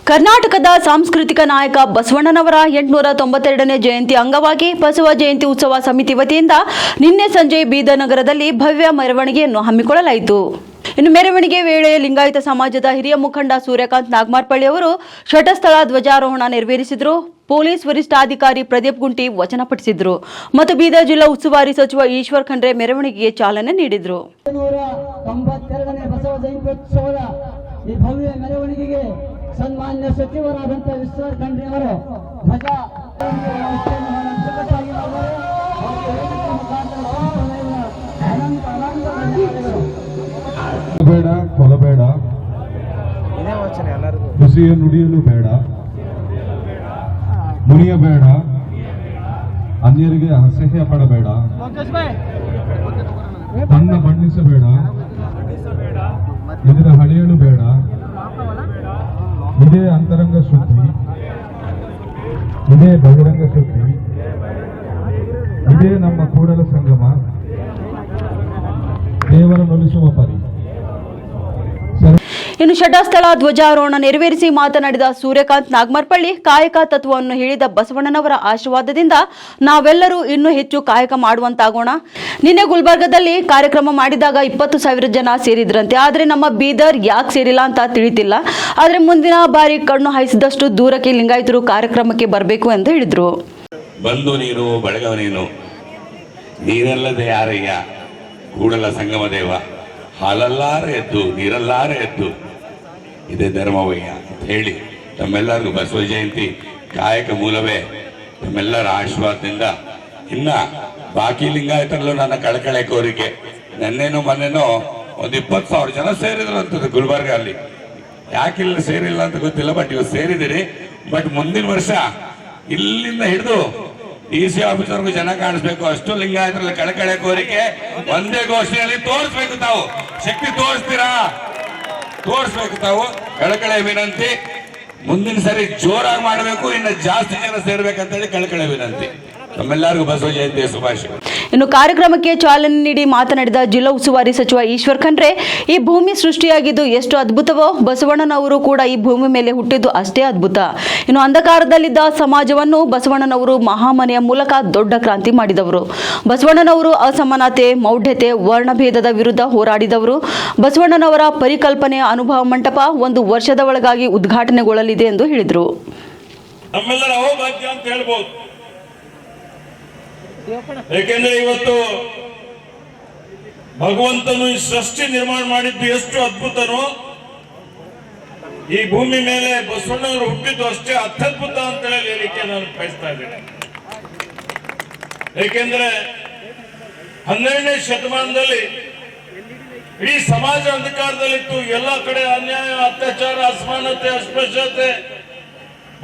ಕರ್ನಾಟಕದ ಸಾಂಸ್ಕೃತಿಕ ನಾಯಕ ಬಸವಣ್ಣನವರ 892ನೇ ಜಯಂತಿ ಅಂಗವಾಗಿ ಬಸವ ಜಯಂತಿ ಉತ್ಸವ ಸಮಿತಿ ವತಿಯಿಂದ ನಿನ್ನೆ ಸಂಜೆ ಬೀದರ್ ನಗರದಲ್ಲಿ ಭವ್ಯ ಮೆರವಣಿಗೆಯನ್ನು ಹಮ್ಮಿಕೊಳ್ಳಲಾಯಿತು. ಇನ್ನು ಮೆರವಣಿಗೆ ವೇಳೆ ಲಿಂಗಾಯತ ಸಮಾಜದ ಹಿರಿಯ ಮುಖಂಡ ಸೂರ್ಯಕಾಂತ್ ನಾಗಮಾರ್ಪಳ್ಳಿ ಅವರು ಷಟಸ್ಥಳ ಧ್ವಜಾರೋಹಣ ನೆರವೇರಿಸಿದರು. ಪೊಲೀಸ್ ವರಿಷ್ಠಾಧಿಕಾರಿ ಪ್ರದೀಪ್ ಗುಂಟಿ ವಚನ ಪಠಿಸಿದರು ಮತ್ತು ಬೀದರ್ ಜಿಲ್ಲಾ ಉಸ್ತುವಾರಿ ಸಚಿವ ಈಶ್ವರ್ ಖಂಡ್ರೆ ಮೆರವಣಿಗೆಗೆ ಚಾಲನೆ ನೀಡಿದರು. ಸನ್ಮಾನ್ಯ ಸಚಿವರಾದಂತಹ ಈಶ್ವರ್ ಖಂಡ್ರೆ ಅವರು ಧ್ವಜ ಬೇಡ, ಕೊಲಬೇಡ, ಹುಸಿಯ ನುಡಿಯಲು ಬೇಡ, ಮುನಿಯಬೇಡ, ಅನ್ಯರಿಗೆ ಅಸಹ್ಯ ಪಡಬೇಡ, ಬಣ್ಣ ಬಣ್ಣಿಸಬೇಡ, ಇದರ ಹಳೆಯಲು ಬೇಡ, ಇದೇ ಅಂತರಂಗ ಶುದ್ಧಿ, ಇದೇ ಬಹಿರಂಗ ಶುದ್ಧಿ, ಇದೇ ನಮ್ಮ ಕೂಡಲ ಸಂಗಮ, ದೇವರನ್ನೊಲಿಸುವ ಪರಿ. ಇನ್ನು ಷಟಸ್ಥಳ ಧ್ವಜಾರೋಹಣ ನೆರವೇರಿಸಿ ಮಾತನಾಡಿದ ಸೂರ್ಯಕಾಂತ್ ನಾಗಮಾರ್ಪಳ್ಳಿ, ಕಾಯಕ ತತ್ವವನ್ನು ಹೇಳಿದ ಬಸವಣ್ಣನವರ ಆಶೀರ್ವಾದದಿಂದ ನಾವೆಲ್ಲರೂ ಇನ್ನೂ ಹೆಚ್ಚು ಕಾಯಕ ಮಾಡುವಂತಾಗೋಣ. ನಿನ್ನೆ ಗುಲ್ಬರ್ಗದಲ್ಲಿ ಕಾರ್ಯಕ್ರಮ ಮಾಡಿದಾಗ 20,000 ಜನ ಸೇರಿದ್ರಂತೆ. ಆದರೆ ನಮ್ಮ ಬೀದರ್ ಯಾಕೆ ಸೇರಿಲ್ಲ ಅಂತ ತಿಳಿತಿಲ್ಲ. ಆದರೆ ಮುಂದಿನ ಬಾರಿ ಕಣ್ಣು ಹಾಯಿಸಿದಷ್ಟು ದೂರಕ್ಕೆ ಲಿಂಗಾಯತರು ಕಾರ್ಯಕ್ರಮಕ್ಕೆ ಬರಬೇಕು ಎಂದು ಹೇಳಿದರು. ಬಂದು ನೀನು ಬಳಗವ ನೀನಲ್ಲದೆ ಯಾರಯ್ಯ, ಕೂಡಲ ಸಂಗಮ ದೇವ, ಹಾಲಲ್ಲಾರೆ ಎದ್ದು ನೀರಲ್ಲಾರೆ ಎದ್ದು ಇದೇ ಧರ್ಮವಯ್ಯ ಅಂತ ಹೇಳಿ ತಮ್ಮೆಲ್ಲರಿಗೂ ಬಸವ ಜಯಂತಿ ಕಾಯಕ ಮೂಲವೇ ತಮ್ಮೆಲ್ಲರ ಆಶೀರ್ವಾದದಿಂದ ಇನ್ನ ಬಾಕಿ ಲಿಂಗಾಯತರಲ್ಲೂ ನನ್ನ ಕಳಕಳೆ ಕೋರಿಕೆ. ನೆನ್ನೆನೋ ಮೊನ್ನೆನೋ ಒಂದು 20,000 ಜನ ಸೇರಿದ್ರು ಅಂತದ್ದು ಗುಲ್ಬರ್ಗ ಅಲ್ಲಿ. ಯಾಕಿಲ್ಲ ಸೇರಿಲ್ಲ ಅಂತ ಗೊತ್ತಿಲ್ಲ, ಬಟ್ ಇವು ಸೇರಿದಿರಿ. ಬಟ್ ಮುಂದಿನ ವರ್ಷ ಇಲ್ಲಿಂದ ಹಿಡಿದು DC ಆಫೀಸರ್ಗೂ ಜನ ಕಾಣಿಸ್ಬೇಕು, ಅಷ್ಟು ಲಿಂಗಾಯತರಲ್ಲಿ ಕಳಕಳೆ ಕೋರಿಕೆ. ಒಂದೇ ಘೋಷಣೆಯಲ್ಲಿ ತೋರಿಸ್ಬೇಕು, ತಾವು ಶಕ್ತಿ ತೋರಿಸ್ತೀರಾ, ತೋರಿಸ್ಬೇಕು ತಾವು. ಕಳಕಳೆ ವಿನಂತಿ, ಮುಂದಿನ ಸರಿ ಜೋರಾಗಿ ಮಾಡಬೇಕು, ಇನ್ನು ಜಾಸ್ತಿ ಜನ ಸೇರ್ಬೇಕಂತ ಹೇಳಿ ಕಳಕಳೆ ವಿನಂತಿ. ನಮ್ಮೆಲ್ಲರಿಗೂ ಬಸವ ಜಯಂತಿಯ ಶುಭಾಶಯ. ಇನ್ನು ಕಾರ್ಯಕ್ರಮಕ್ಕೆ ಚಾಲನೆ ನೀಡಿ ಮಾತನಾಡಿದ ಜಿಲ್ಲಾ ಉಸ್ತುವಾರಿ ಸಚಿವ ಈಶ್ವರ್ ಖಂಡ್ರೆ, ಈ ಭೂಮಿ ಸೃಷ್ಟಿಯಾಗಿದ್ದು ಎಷ್ಟು ಅದ್ಭುತವೋ ಬಸವಣ್ಣನವರು ಕೂಡ ಈ ಭೂಮಿ ಮೇಲೆ ಹುಟ್ಟಿದ್ದು ಅಷ್ಟೇ ಅದ್ಭುತ. ಇನ್ನು ಅಂಧಕಾರದಲ್ಲಿದ್ದ ಸಮಾಜವನ್ನು ಬಸವಣ್ಣನವರು ಮಹಾಮನೆಯ ಮೂಲಕ ದೊಡ್ಡ ಕ್ರಾಂತಿ ಮಾಡಿದವರು. ಬಸವಣ್ಣನವರು ಅಸಮಾನತೆ, ಮೌಢ್ಯತೆ, ವರ್ಣಭೇದದ ವಿರುದ್ಧ ಹೋರಾಡಿದವರು. ಬಸವಣ್ಣನವರ ಪರಿಕಲ್ಪನೆಯ ಅನುಭವ ಮಂಟಪ 1 ವರ್ಷದ ಒಳಗಾಗಿ ಉದ್ಘಾಟನೆಗೊಳ್ಳಲಿದೆ ಎಂದು ಹೇಳಿದರು. ನಮ್ಮೆಲ್ಲರ ಅಹೋಭಾಗ್ಯ ಅಂತ ಹೇಳ್ಬೋದು. ಏಕೆಂದ್ರೆ ಇವತ್ತು ಭಗವಂತನು ಈ ಸೃಷ್ಟಿ ನಿರ್ಮಾಣ ಮಾಡಿದ್ದು ಎಷ್ಟು ಅದ್ಭುತನೋ, ಈ ಭೂಮಿ ಮೇಲೆ ಬಸವಣ್ಣವರು ಹುಟ್ಟಿದ್ದು ಅಷ್ಟೇ ಅತ್ಯದ್ಭುತ ಅಂತ ಹೇಳಿಕೆ ನಾನು ಬಯಸ್ತಾ ಇದ್ದೇನೆ. ಏಕೆಂದ್ರೆ 12ನೇ ಶತಮಾನದಲ್ಲಿ ಇಡೀ ಸಮಾಜ ಅಂಧಕಾರದಲ್ಲಿತ್ತು. ಎಲ್ಲ ಕಡೆ ಅನ್ಯಾಯ, ಅತ್ಯಾಚಾರ, ಅಸಮಾನತೆ, ಅಸ್ಪೃಶ್ಯತೆ,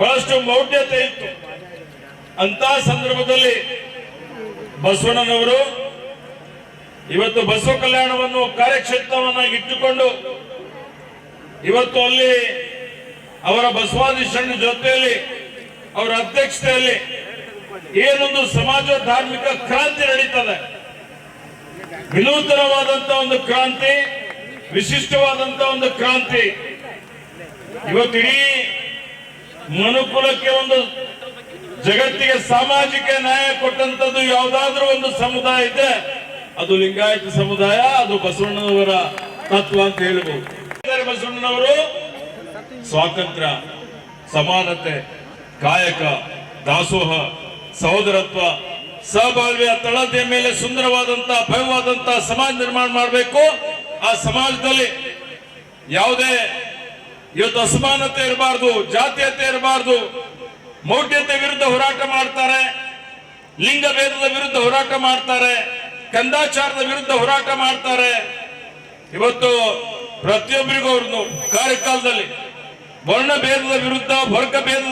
ಬಹಳಷ್ಟು ಮೌಢ್ಯತೆ ಇತ್ತು. ಅಂತ ಸಂದರ್ಭದಲ್ಲಿ ಬಸವಣ್ಣನವರು ಇವತ್ತು ಬಸವ ಕಲ್ಯಾಣವನ್ನು ಕಾರ್ಯಕ್ಷೇತ್ರವನ್ನಾಗಿ ಇಟ್ಟುಕೊಂಡು ಇವತ್ತು ಅಲ್ಲಿ ಅವರ ಬಸವಾದಿಶರಣ ಜೊತೆಯಲ್ಲಿ ಅವರ ಅಧ್ಯಕ್ಷತೆಯಲ್ಲಿ ಏನೊಂದು ಸಮಾಜ ಧಾರ್ಮಿಕ ಕ್ರಾಂತಿ ನಡೀತದೆ. ವಿನೂತನವಾದಂತ ಒಂದು ಕ್ರಾಂತಿ, ವಿಶಿಷ್ಟವಾದಂತ ಒಂದು ಕ್ರಾಂತಿ. ಇವತ್ತು ಇಡೀ ಮನುಕುಲಕ್ಕೆ ಒಂದು ಜಗತ್ತಿಗೆ ಸಾಮಾಜಿಕ ನ್ಯಾಯ ಕೊಟ್ಟಂತದ್ದು ಯಾವುದಾದ್ರೂ ಒಂದು ಸಮುದಾಯ ಇದೆ, ಅದು ಲಿಂಗಾಯತ ಸಮುದಾಯ, ಅದು ಬಸವಣ್ಣನವರ ತತ್ವ ಅಂತ ಹೇಳ್ಬೋದು. ಬಸವಣ್ಣನವರು ಸ್ವಾತಂತ್ರ್ಯ, ಸಮಾನತೆ, ಕಾಯಕ, ದಾಸೋಹ, ಸಹೋದರತ್ವ, ಸಹಬಾಳ್ವೆಯ ತಳತೆಯ ಮೇಲೆ ಸುಂದರವಾದಂತಹ ಭವ್ಯವಾದಂತಹ ಸಮಾಜ ನಿರ್ಮಾಣ ಮಾಡಬೇಕು. ಆ ಸಮಾಜದಲ್ಲಿ ಯಾವುದೇ ಇವತ್ತು ಅಸಮಾನತೆ ಇರಬಾರ್ದು, ಜಾತೀಯತೆ ಇರಬಾರ್ದು, ಮೌಢ್ಯತೆ ವಿರುದ್ಧ ಹೋರಾಟ ಮಾಡ್ತಾರೆ, ಲಿಂಗ ಭೇದದ ವಿರುದ್ಧ ಹೋರಾಟ ಮಾಡ್ತಾರೆ, ಕಂದಾಚಾರದ ವಿರುದ್ಧ ಹೋರಾಟ ಮಾಡ್ತಾರೆ. ಇವತ್ತು ಪ್ರತಿಯೊಬ್ಬರಿಗೂ ಅವ್ರನ್ನು ಕಾರ್ಯಕಾಲದಲ್ಲಿ ವರ್ಣ ಭೇದದ ವಿರುದ್ಧ, ವರ್ಗ ಭೇದದ